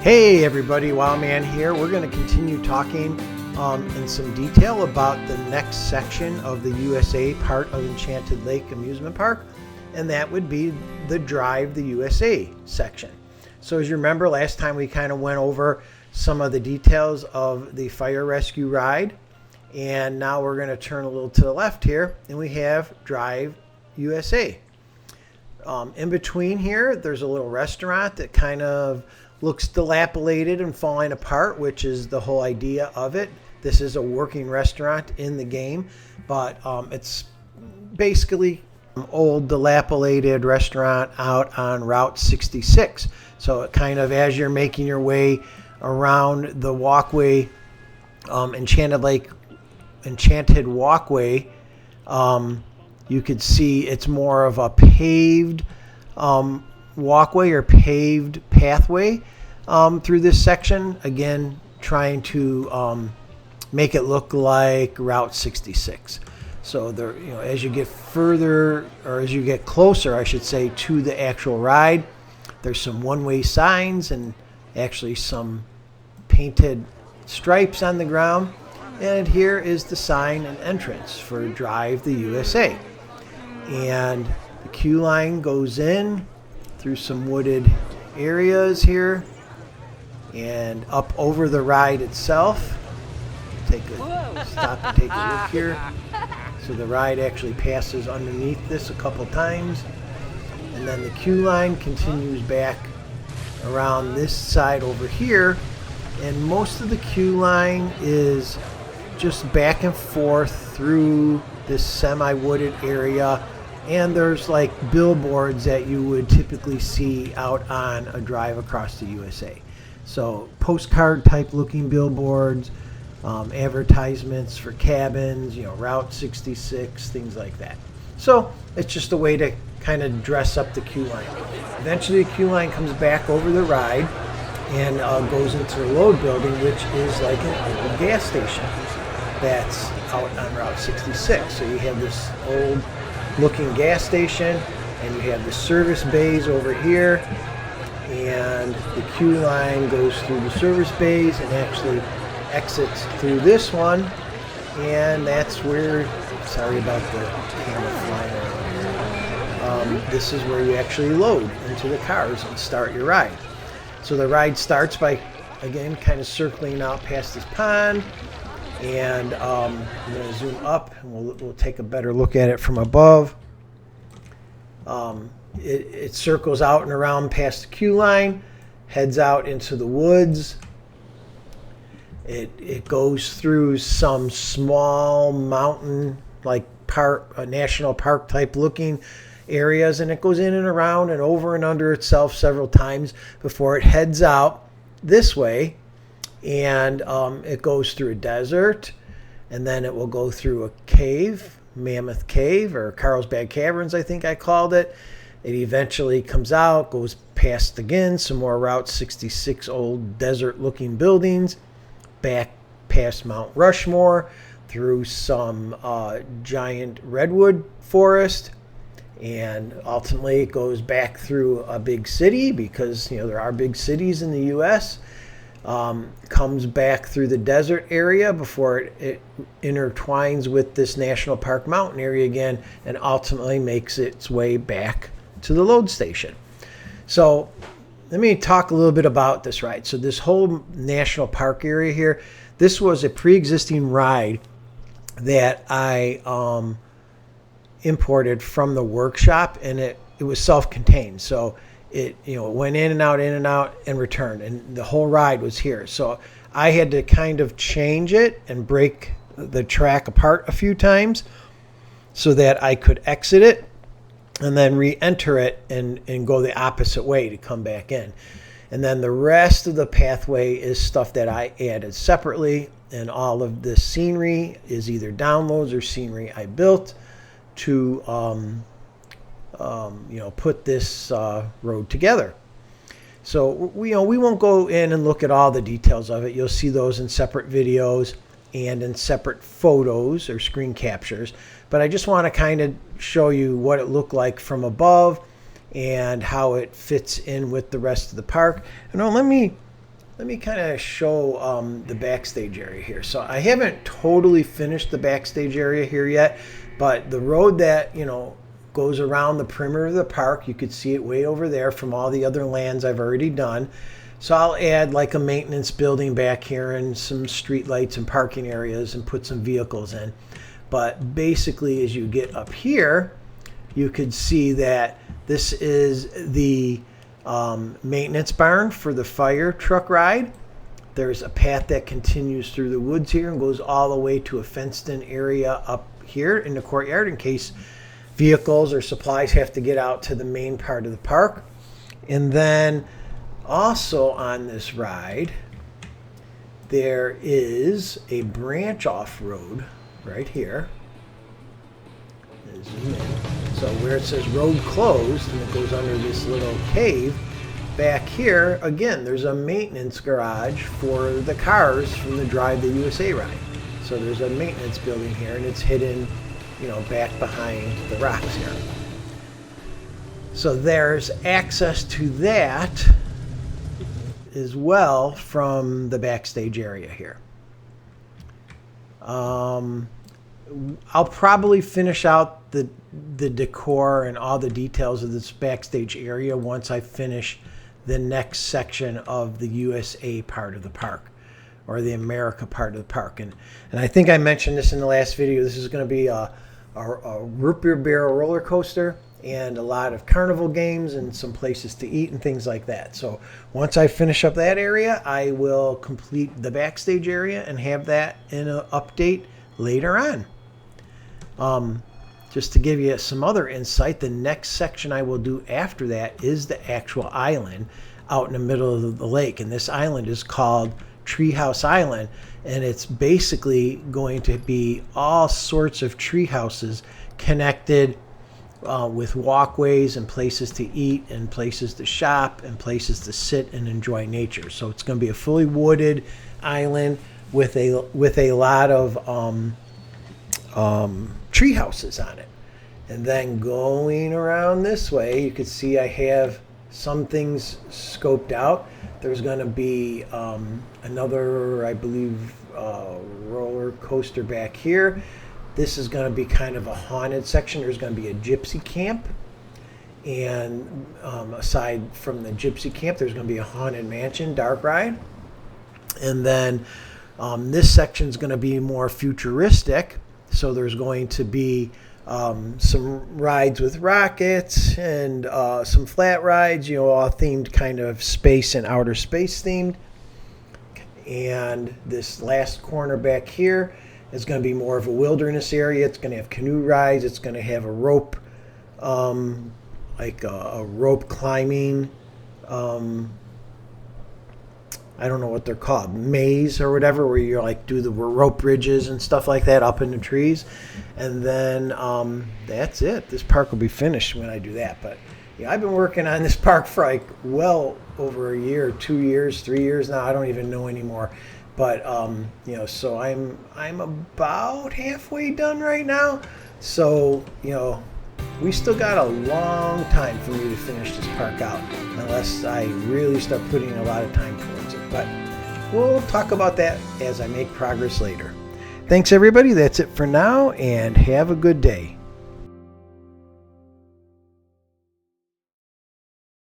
Hey everybody, Wildman here. We're going to continue talking in some detail about the next section of the USA part of Enchanted Lake Amusement Park, and that would be the Drive the USA section. So as you remember, last time we kind of went over some of the details of the fire rescue ride, and now we're going to turn a little to the left here, and we have Drive USA. In between here, there's a little restaurant that kind of looks dilapidated and falling apart, which is the whole idea of it. This is a working restaurant in the game, but it's basically an old dilapidated restaurant out on Route 66. So it kind of, as you're making your way around the walkway, Enchanted Walkway, you could see it's more of a paved walkway or paved pathway through this section, again trying to make it look like Route 66. So there, as you get further, or as you get closer I should say, to the actual ride, there's some one-way signs and actually some painted stripes on the ground, and here is the sign and entrance for Drive the USA. And the queue line goes in through some wooded areas here and up over the ride itself. Stop and take a look here. So the ride actually passes underneath this a couple times, and then the queue line continues back around this side over here, and most of the queue line is just back and forth through this semi-wooded area. And there's like billboards that you would typically see out on a drive across the USA. So postcard type looking billboards, advertisements for cabins, Route 66, things like that. So it's just a way to kind of dress up the queue line. Eventually the queue line comes back over the ride and goes into the load building, which is like an old gas station that's out on Route 66. So you have this old looking gas station, and you have the service bays over here, and the queue line goes through the service bays and actually exits through this one, and that's where, sorry about the camera flying around here, this is where you actually load into the cars and start your ride. So the ride starts by, again, kind of circling out past this pond, and I'm going to zoom up and we'll take a better look at it from above. It circles out and around past the queue line, heads out into the woods. It goes through some small mountain like park, national park type looking areas, and it goes in and around and over and under itself several times before it heads out this way. And it goes through a desert, and then it will go through a cave, Mammoth Cave, or Carlsbad Caverns I think I called it. It eventually comes out, goes past again some more Route 66 old desert looking buildings, back past Mount Rushmore, through some giant redwood forest, and ultimately it goes back through a big city, because there are big cities in the US. Comes back through the desert area before it intertwines with this national park mountain area again, and ultimately makes its way back to the load station. So let me talk a little bit about this ride. So this whole national park area here, this was a pre-existing ride that I imported from the workshop, and it was self-contained. So it went in and out and returned, and the whole ride was here. So I had to kind of change it and break the track apart a few times so that I could exit it and then re-enter it and go the opposite way to come back in. And then the rest of the pathway is stuff that I added separately, and all of the scenery is either downloads or scenery I built to put this road together. So we won't go in and look at all the details of it. You'll see those in separate videos and in separate photos or screen captures. But I just want to kind of show you what it looked like from above and how it fits in with the rest of the park. And let me let me kind of show the backstage area here. So I haven't totally finished the backstage area here yet, but the road that, goes around the perimeter of the park, you could see it way over there from all the other lands I've already done. So I'll add like a maintenance building back here and some street lights and parking areas and put some vehicles in. But basically, as you get up here, you could see that this is the maintenance barn for the fire truck ride. There's a path that continues through the woods here and goes all the way to a fenced-in area up here in the courtyard in case vehicles or supplies have to get out to the main part of the park. And then also on this ride, there is a branch off road right here. Zoom in. So where it says road closed and it goes under this little cave, back here, again, there's a maintenance garage for the cars from the Drive the USA ride. So there's a maintenance building here and it's hidden, back behind the rocks here. So there's access to that as well from the backstage area here. I'll probably finish out the decor and all the details of this backstage area once I finish the next section of the USA part of the park, or the America part of the park. And I think I mentioned this in the last video. This is going to be a root beer barrel roller coaster and a lot of carnival games and some places to eat and things like that. So once I finish up that area, I will complete the backstage area and have that in an update later on. Just to give you some other insight, the next section I will do after that is the actual island out in the middle of the lake. And this island is called Treehouse Island, and it's basically going to be all sorts of tree houses connected with walkways and places to eat and places to shop and places to sit and enjoy nature. So it's going to be a fully wooded island with a lot of tree houses on it. And then going around this way, you can see I have some things scoped out. There's going to be another, I believe, roller coaster back here. This is going to be kind of a haunted section. There's going to be a gypsy camp. And aside from the gypsy camp, there's going to be a haunted mansion dark ride. And then this section is going to be more futuristic. So there's going to be some rides with rockets and some flat rides, all themed kind of space and outer space themed. And this last corner back here is going to be more of a wilderness area. It's going to have canoe rides. It's going to have a rope, like a rope climbing, I don't know what they're called, maze or whatever, where you like do the rope bridges and stuff like that up in the trees. And then that's it. This park will be finished when I do that. But I've been working on this park for like well over a year, 2 years, 3 years now. I don't even know anymore. But so I'm about halfway done right now. So we still got a long time for me to finish this park out, unless I really start putting a lot of time towards it. But we'll talk about that as I make progress later. Thanks, everybody. That's it for now, and have a good day.